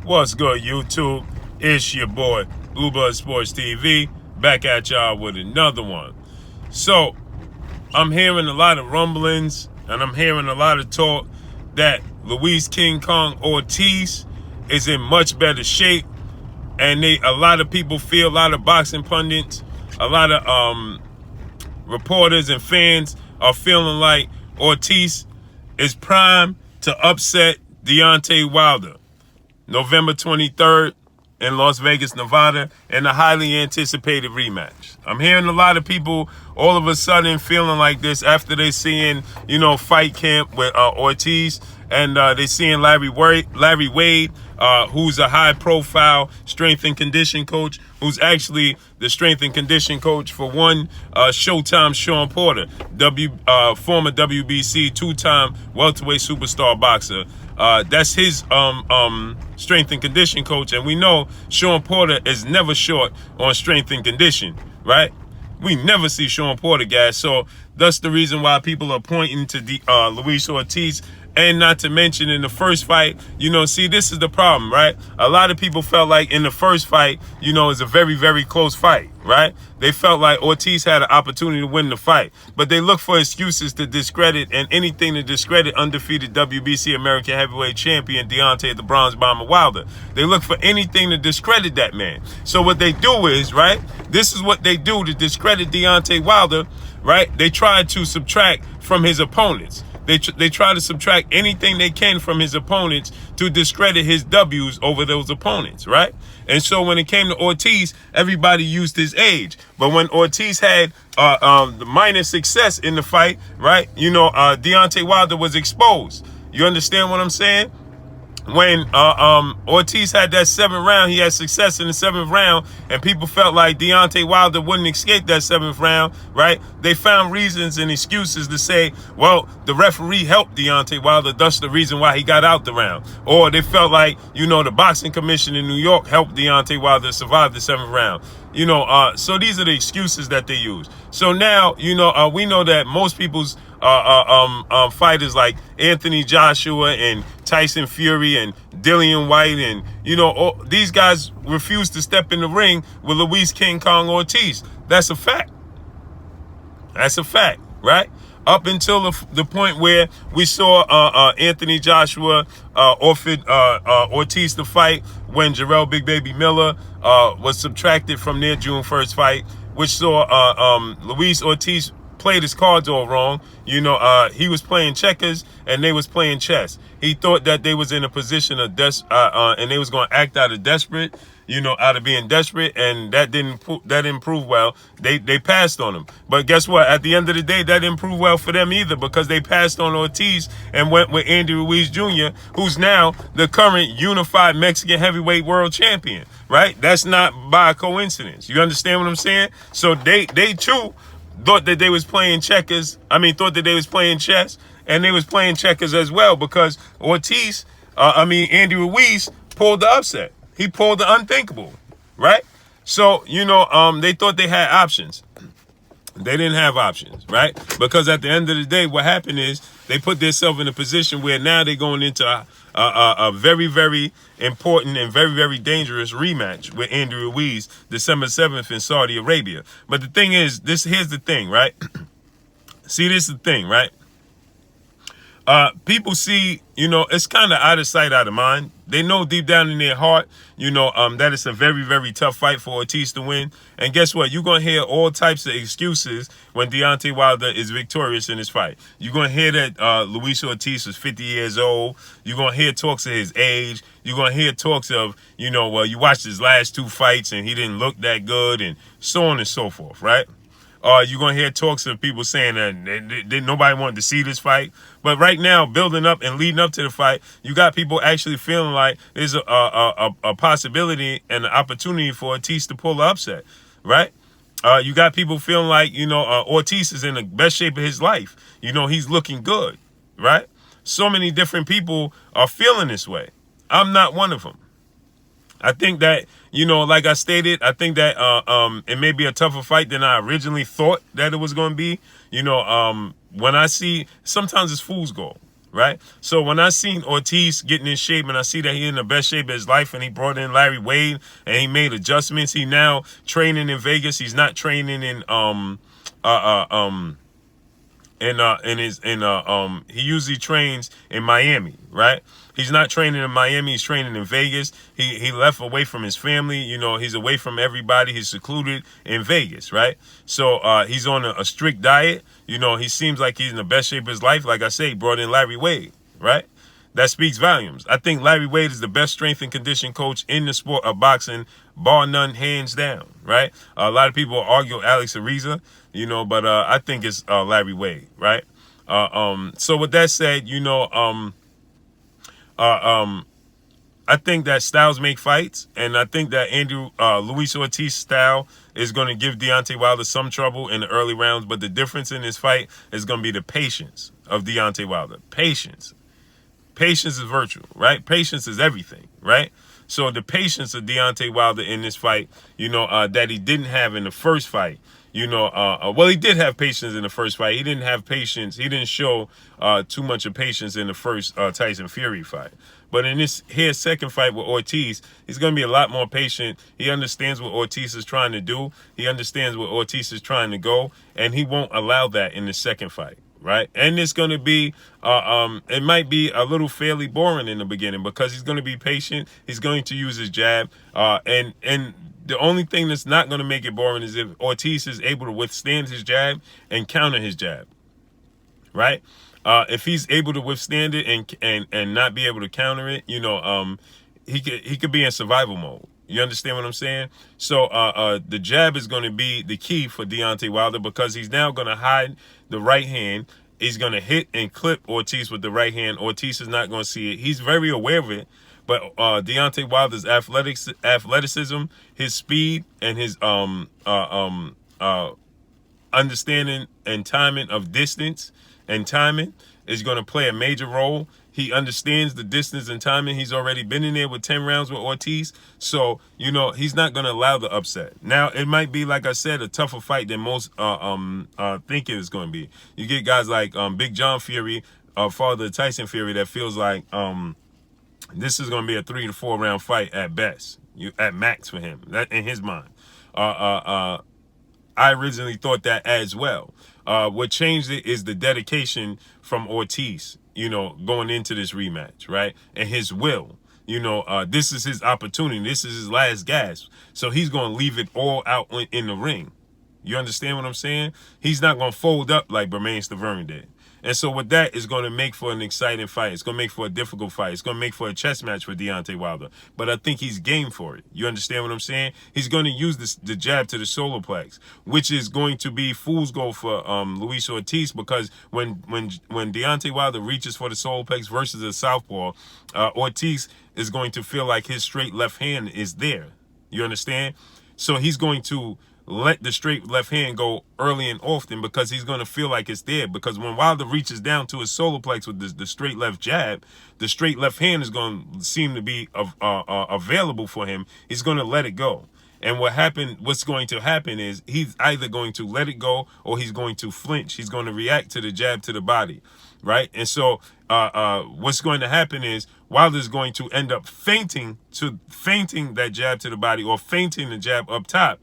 What's good, YouTube? It's your boy, Uber Sports TV, back at y'all with another one. So, I'm hearing a lot of rumblings, and I'm hearing a lot of talk that Luis King Kong Ortiz is in much better shape, and a lot of people feel, a lot of boxing pundits, a lot of reporters and fans are feeling like Ortiz is primed to upset Deontay Wilder November 23rd in Las Vegas, Nevada, in a highly anticipated rematch. I'm hearing a lot of people all of a sudden feeling like this after they seeing, fight camp with Ortiz, and they seeing Larry Wade, who's a high-profile strength and condition coach, who's actually the strength and condition coach for one Showtime Sean Porter, former WBC two-time welterweight superstar boxer. That's his strength and condition coach, and we know Sean Porter is never short on strength and condition, right? We never see Sean Porter, guys. So that's the reason why people are pointing to Luis Ortiz. And not to mention in the first fight, see, this is the problem, right? A lot of people felt like in the first fight, it was a very, very close fight, right? They felt like Ortiz had an opportunity to win the fight, but they look for excuses to discredit and anything to discredit undefeated WBC American heavyweight champion Deontay the Bronze Bomber Wilder. They look for anything to discredit that man. So what they do is, right, this is what they do to discredit Deontay Wilder, right? They try to subtract from his opponents. They try to subtract anything they can from his opponents to discredit his W's over those opponents, right? And so when it came to Ortiz, everybody used his age. But when Ortiz had the minor success in the fight, right, Deontay Wilder was exposed. You understand what I'm saying? When Ortiz had that 7th round, he had success in the 7th round, and people felt like Deontay Wilder wouldn't escape that 7th round, right? They found reasons and excuses to say, well, the referee helped Deontay Wilder, thus the reason why he got out the round. Or they felt like, the boxing commission in New York helped Deontay Wilder survive the 7th round. So these are the excuses that they use. So now, we know that most people's fighters like Anthony Joshua and Tyson Fury and Dillian White and, these guys refuse to step in the ring with Luis King Kong Ortiz. That's a fact. That's a fact, right? Up until the point where we saw Anthony Joshua offered Ortiz to fight when Jarrell Big Baby Miller was subtracted from their June 1st fight, which saw Luis Ortiz played his cards all wrong. He was playing checkers and they was playing chess. He thought that they was in a position of and they was going to act out of desperate, out of being desperate, and that didn't prove well. They passed on him. But guess what? At the end of the day, that didn't prove well for them either, because they passed on Ortiz and went with Andy Ruiz Jr., who's now the current unified Mexican heavyweight world champion, right? That's not by coincidence. You understand what I'm saying? So they too thought that they was playing checkers. Thought that they was playing chess, and they was playing checkers as well, because Ortiz, Andy Ruiz pulled the upset. He pulled the unthinkable, right? So, they thought they had options. They didn't have options, right? Because at the end of the day, what happened is they put themselves in a position where now they're going into a very, very important and very, very dangerous rematch with Andy Ruiz December 7th in Saudi Arabia. But the thing is, here's the thing, right? See, this is the thing, right? People see, it's kind of out of sight, out of mind. They know deep down in their heart, that it's a very, very tough fight for Ortiz to win. And guess what? You're going to hear all types of excuses when Deontay Wilder is victorious in his fight. You're going to hear that Luis Ortiz was 50 years old. You're going to hear talks of his age. You're going to hear talks of, well, you watched his last 2 fights and he didn't look that good, and so on and so forth, right? You're going to hear talks of people saying that nobody wanted to see this fight. But right now, building up and leading up to the fight, you got people actually feeling like there's a possibility and an opportunity for Ortiz to pull the upset, right? You got people feeling like, Ortiz is in the best shape of his life. He's looking good, right? So many different people are feeling this way. I'm not one of them. I think that, like I stated, I think that it may be a tougher fight than I originally thought that it was going to be. When I see, sometimes it's fool's gold, right? So when I seen Ortiz getting in shape and I see that he in the best shape of his life and he brought in Larry Wade and he made adjustments, he now training in Vegas. He's not training in he usually trains in Miami, right? He's not training in Miami, he's training in Vegas. He left away from his family, you know, he's away from everybody, he's secluded in Vegas, right? So he's on a strict diet, you know, he seems like he's in the best shape of his life. Like I say, he brought in Larry Wade, right? That speaks volumes. I think Larry Wade is the best strength and condition coach in the sport of boxing, bar none, hands down, right? A lot of people argue Alex Ariza, you know, but I think it's Larry Wade, right? So with that said, you know, I think that styles make fights, and I think that Luis Ortiz style is going to give Deontay Wilder some trouble in the early rounds, but the difference in this fight is going to be the patience of Deontay Wilder. Patience. Patience is virtual, right? Patience is everything, right? So the patience of Deontay Wilder in this fight, you know, that he didn't have in the first fight, you know, well, he did have patience in the first fight. He didn't have patience. He didn't show too much of patience in the first Tyson Fury fight. But in this here second fight with Ortiz, he's going to be a lot more patient. He understands what Ortiz is trying to do. He understands what Ortiz is trying to go, and he won't allow that in the second fight. Right, and it's going to be, it might be a little fairly boring in the beginning because he's going to be patient. He's going to use his jab, and the only thing that's not going to make it boring is if Ortiz is able to withstand his jab and counter his jab. Right, if he's able to withstand it and not be able to counter it, you know, he could be in survival mode. You understand what I'm saying? So the jab is going to be the key for Deontay Wilder because he's now going to hide the right hand. He's going to hit and clip Ortiz with the right hand. Ortiz is not going to see it. He's very aware of it. But Deontay Wilder's athleticism, his speed, and his understanding and timing of distance and timing is going to play a major role. He understands the distance and timing. He's already been in there with 10 rounds with Ortiz. So, you know, he's not going to allow the upset. Now, it might be, like I said, a tougher fight than most think it is going to be. You get guys like Big John Fury, father of Tyson Fury, that feels like this is going to be a 3 to 4 round fight at best, at max for him, that in his mind. I originally thought that as well. What changed it is the dedication from Ortiz, you know, going into this rematch, right? And his will, you know, this is his opportunity. This is his last gasp. So he's going to leave it all out in the ring. You understand what I'm saying? He's not going to fold up like Bermane Stiverne did. And so with that, it's going to make for an exciting fight. It's going to make for a difficult fight. It's going to make for a chess match for Deontay Wilder. But I think he's game for it. You understand what I'm saying? He's going to use the jab to the solar plex, which is going to be fool's gold for Luis Ortiz, because when Deontay Wilder reaches for the solar plex versus a southpaw, Ortiz is going to feel like his straight left hand is there. You understand? So he's going to let the straight left hand go early and often because he's going to feel like it's there. Because when Wilder reaches down to his solar plex with the straight left jab, the straight left hand is going to seem to be available for him. He's going to let it go. And what's going to happen is he's either going to let it go or he's going to flinch. He's going to react to the jab to the body, right? And so what's going to happen is Wilder's going to end up fainting that jab to the body or fainting the jab up top.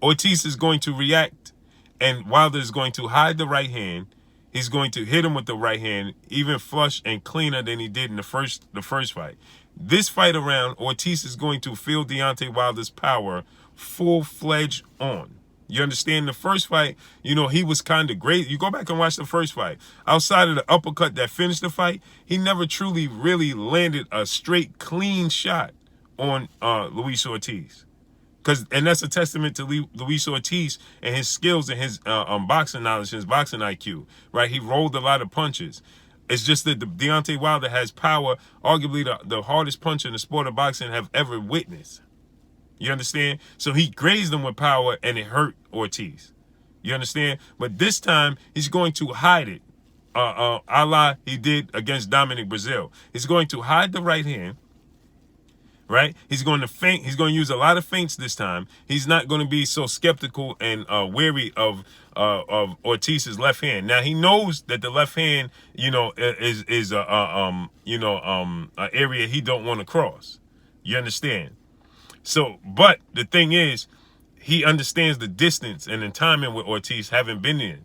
Ortiz is going to react, and Wilder is going to hide the right hand. He's going to hit him with the right hand, even flush and cleaner than he did in the first fight. This fight around, Ortiz is going to feel Deontay Wilder's power full-fledged on. You understand? The first fight, you know, he was kind of great. You go back and watch the first fight. Outside of the uppercut that finished the fight, he never truly really landed a straight, clean shot on Luis Ortiz. And that's a testament to Luis Ortiz and his skills and his boxing knowledge, his boxing IQ, right? He rolled a lot of punches. It's just that Deontay Wilder has power, arguably the hardest puncher in the sport of boxing have ever witnessed. You understand? So he grazed him with power and it hurt Ortiz. You understand? But this time, he's going to hide it, a la he did against Dominic Brazil. He's going to hide the right hand, right? He's going to feint. He's going to use a lot of feints this time. He's not going to be so skeptical and wary of Ortiz's left hand. Now he knows that the left hand, you know, is an area he don't want to cross. You understand? So, but the thing is, he understands the distance and the timing with Ortiz, haven't been in,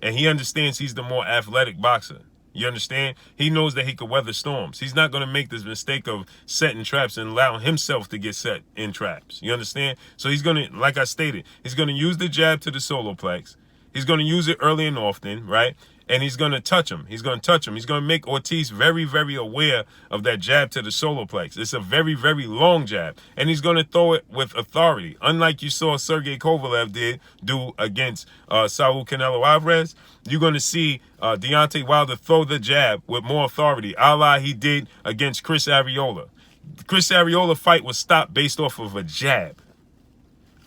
and he understands he's the more athletic boxer. You understand? He knows that he could weather storms. He's not going to make this mistake of setting traps and allowing himself to get set in traps. You understand? So he's going to, like I stated, he's going to use the jab to the solar plex. He's going to use it early and often, right? And he's going to touch him. He's going to touch him. He's going to make Ortiz very, very aware of that jab to the solar plex. It's a very, very long jab. And he's going to throw it with authority. Unlike you saw Sergey Kovalev do against Saul Canelo Alvarez, you're going to see Deontay Wilder throw the jab with more authority, a la he did against Chris Arreola. Chris Arreola fight was stopped based off of a jab.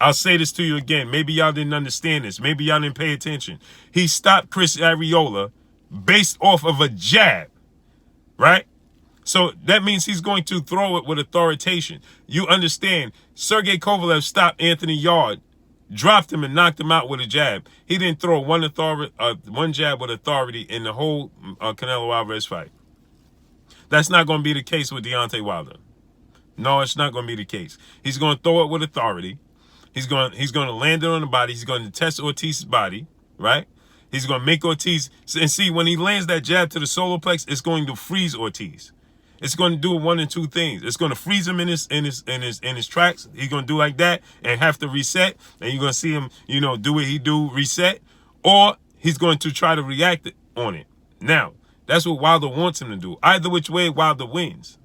I'll say this to you again. Maybe y'all didn't understand this. Maybe y'all didn't pay attention. He stopped Chris Arreola based off of a jab, right? So that means he's going to throw it with authority. You understand, Sergey Kovalev stopped Anthony Yard, dropped him and knocked him out with a jab. He didn't throw one jab with authority in the whole Canelo Alvarez fight. That's not going to be the case with Deontay Wilder. No, it's not going to be the case. He's going to throw it with authority. He's going to land it on the body. He's going to test Ortiz's body, right? He's going to make Ortiz, and see, when he lands that jab to the solar plex, it's going to freeze Ortiz. It's going to do one and two things. It's going to freeze him in his tracks. He's going to do like that and have to reset, and you're going to see him, you know, do what he do, reset, or he's going to try to react on it. Now, that's what Wilder wants him to do. Either which way, Wilder wins,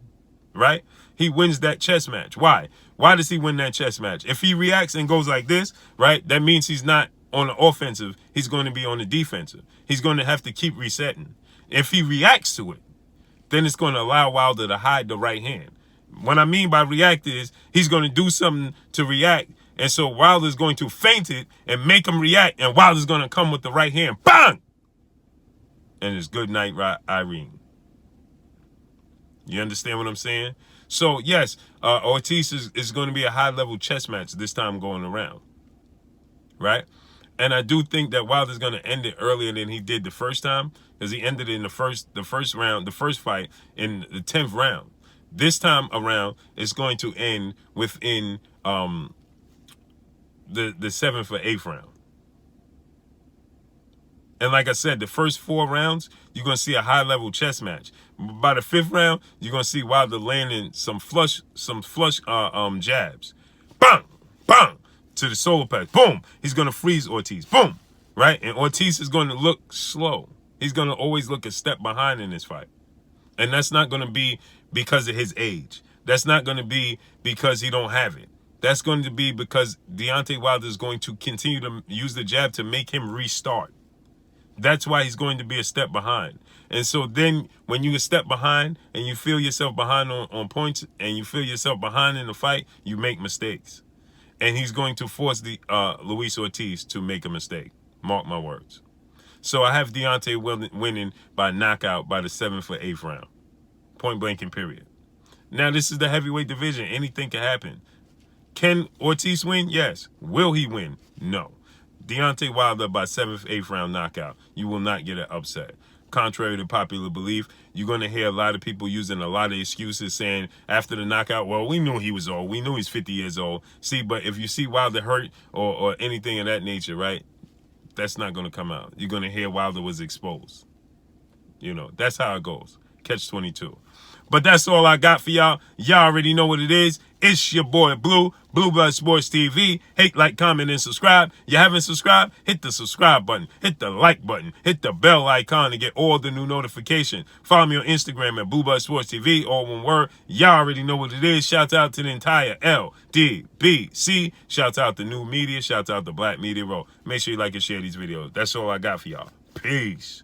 right? He wins that chess match. Why? Why does he win that chess match? If he reacts and goes like this, right, that means he's not on the offensive. He's going to be on the defensive. He's going to have to keep resetting. If he reacts to it, then it's going to allow Wilder to hide the right hand. What I mean by react is he's going to do something to react, and so Wilder's going to feint it and make him react, and Wilder's going to come with the right hand. Bang! And it's good night, Irene. You understand what I'm saying? So, yes, Ortiz is going to be a high-level chess match this time going around, right? And I do think that Wilder's going to end it earlier than he did the first time, because he ended it in the first fight in the 10th round. This time around, it's going to end within the 7th or 8th round. And like I said, the first 4 rounds, you're going to see a high-level chess match. By the 5th round, you're going to see Wilder landing some flush jabs. Bang! Bang! To the solar plex. Boom! He's going to freeze Ortiz. Boom! Right? And Ortiz is going to look slow. He's going to always look a step behind in this fight. And that's not going to be because of his age. That's not going to be because he don't have it. That's going to be because Deontay Wilder is going to continue to use the jab to make him restart. That's why he's going to be a step behind. And so then when you a step behind and you feel yourself behind on points and you feel yourself behind in the fight, you make mistakes. And he's going to force the Luis Ortiz to make a mistake. Mark my words. So I have Deontay winning by knockout by the 7th or 8th round. Point blank and period. Now, this is the heavyweight division. Anything can happen. Can Ortiz win? Yes. Will he win? No. Deontay Wilder by 7th, 8th round knockout. You will not get an upset. Contrary to popular belief, you're going to hear a lot of people using a lot of excuses saying after the knockout, well, we knew he was old. We knew he's 50 years old. See, but if you see Wilder hurt or anything of that nature, right, that's not going to come out. You're going to hear Wilder was exposed. You know, that's how it goes. Catch 22. But that's all I got for y'all. Y'all already know what it is. It's your boy Blue, Blue Blood Sports TV. Hate, like, comment, and subscribe. You haven't subscribed? Hit the subscribe button. Hit the like button. Hit the bell icon to get all the new notifications. Follow me on Instagram at Blue Blood Sports TV, all one word. Y'all already know what it is. Shout out to the entire LDBC. Shout out to New Media. Shout out to Black Media Row. Make sure you like and share these videos. That's all I got for y'all. Peace.